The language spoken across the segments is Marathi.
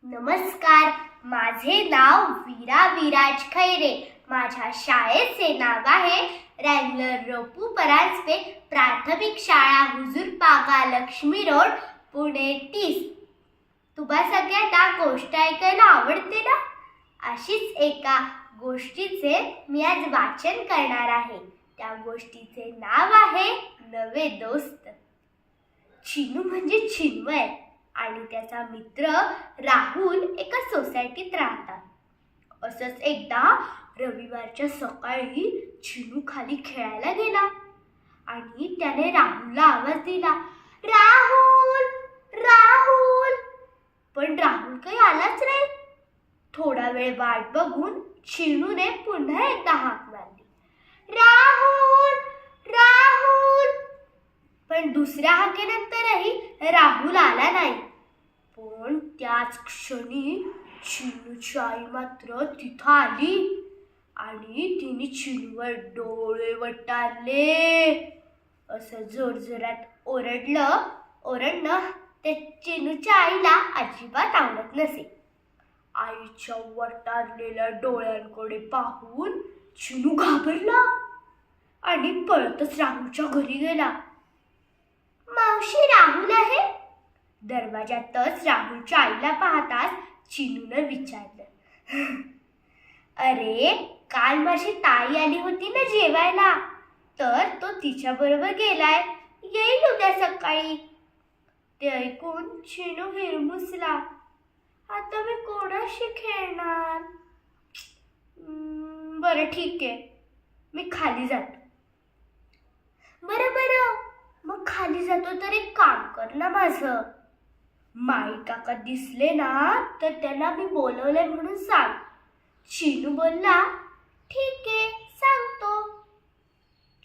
नमस्कार. माझे नाव वीरा विराज खैरे. माझ्या शाळेचे नाव आहे रँगलर रपू परांजपे प्राथमिक शाळा हुजूरपागा लक्ष्मी रोड पुणे 30. तुम्हा सगळ्यांना गोष्ट ऐकायला आवडते ना? अशीच एका गोष्टीचे मी आज वाचन करणार आहे. त्या गोष्टीचे नाव आहे नवे दोस्त. चिनू म्हणजे चिन्मय आणि त्याचा मित्र राहुल एका सोसायटीत राहतात. असंच एकदा रविवारच्या सकाळी चिनू खाली खेळायला गेला आणि त्याने राहुलला आवाज दिला, राहुल राहुल. पण राहुल काही आलाच नाही. थोडा वेळ वाट बघून चिनूने पुन्हा एकदा हाक मारली, राहुल राहुल. पण दुसऱ्या हाकेनंतरही राहुल आला नाही. पण त्याच क्षणी चिनूची आई मात्र तिथं आली आणि तिने चिनूवर डोळे वटारले. असं जोरजोरात ओरडणं त्या चिनूच्या आईला अजिबात आवडत नसे. आईच्या वटारलेल्या डोळ्यांकडे पाहून चिनू घाबरला आणि पळतच राहुलच्या घरी गेला. मावशी, राहुल आहे? दरवाजातच राहुलच्या आईला पाहताच चिनूनं विचारलं. अरे, काल माझी ताई आली होती ना जेवायला, तर तो तिच्या बरोबर गेलाय. येईल उद्या सकाळी. ते ऐकून चिनू हिरमुसला. आता मी कोणाशी खेळणार? बरं ठीक आहे, मी खाली जातो. बरं, मग खाली जातो तर एक काम कर ना माझं. माई काका दिसले ना तर त्यांना मी बोलवलंय म्हणून सांग. चिनू बोलला, ठीक आहे, सांगतो.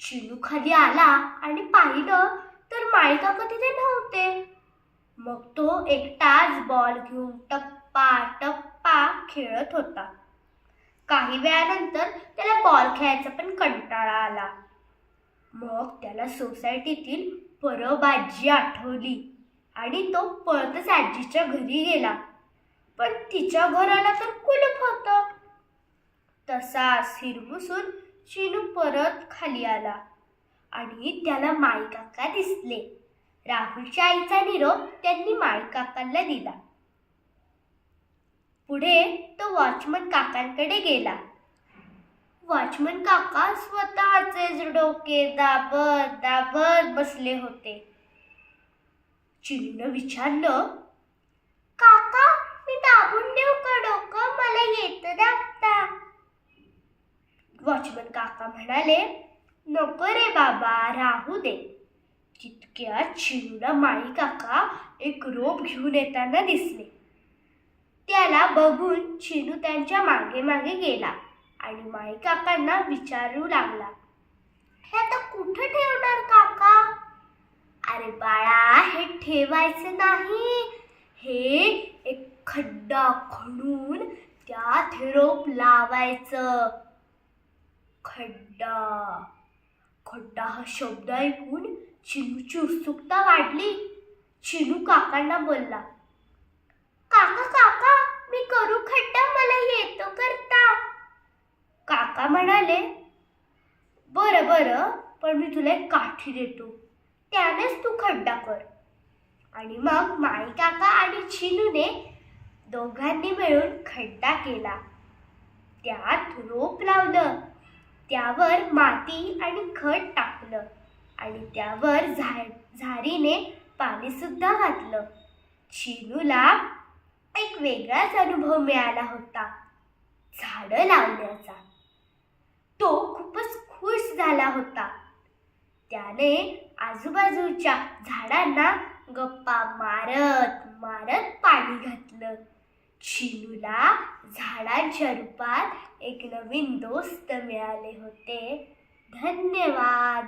चिनू खाली आला आणि पाहिलं तर माई काका तिथे नव्हते. मग तो एकटाच बॉल घेऊन टप्पा खेळत होता. काही वेळानंतर त्याला बॉल खेळायचा पण कंटाळा आला. मग त्याला सोसायटीतील परब आजी आठवली आणि तो पळतच आजीच्या घरी गेला. पण तिच्या घराला तर कुलूप होतं. तसाच हिरमुसून चिनू परत खाली आला आणि त्याला माई काका दिसले. राहुलच्या आईचा निरोप त्यांनी माई काकांना दिला. पुढे तो वॉचमन काकांकडे गेला. वॉचमन काका स्वतःचेच डोके दाबत बसले होते. चिनूनं विचारलं, काका, मी दाबून देऊ का डोकं? मला येतं दाबता. वॉचमन काका म्हणाले, नको रे बाबा, राहू दे. तितक्यात चिनूला माई काका एक रोप घेऊन येताना दिसले. त्याला बघून चिनू त्यांच्या मागे गेला आणि माई काकांना विचारू लागला, हे आता कुठं ठेवणार काका? अरे बाळा, हे ठेवायचं नाही. हे एक खड्डा खणून त्यात हे रोप लावायचं. खड्डा हा शब्द ऐकून चिनूची उत्सुकता वाढली. चिनू काकांना बोलला, काका, मी करू खड्डा? मला येतो करता. काका म्हणाले, बरं, पण मी तुला एक काठी देतो, त्यानेच तू खड्डा कर. आणि मग माई काका आणि चिनूने दोघांनी मिळून खड्डा केला. त्यात रोप लावलं, त्यावर माती आणि खत टाकलं आणि त्यावर झारीने पाणी सुद्धा घातलं. चिनूला एक वेगळाच अनुभव मिळाला होता, झाडं लावण्याचा. तो खूपच खुश झाला होता. त्याने आजूबाजूच्या झाडांना गप्पा मारत पाणी घातलं. चिनूला झाडांच्या रूपात एक नवीन दोस्त मिळाले होते. धन्यवाद.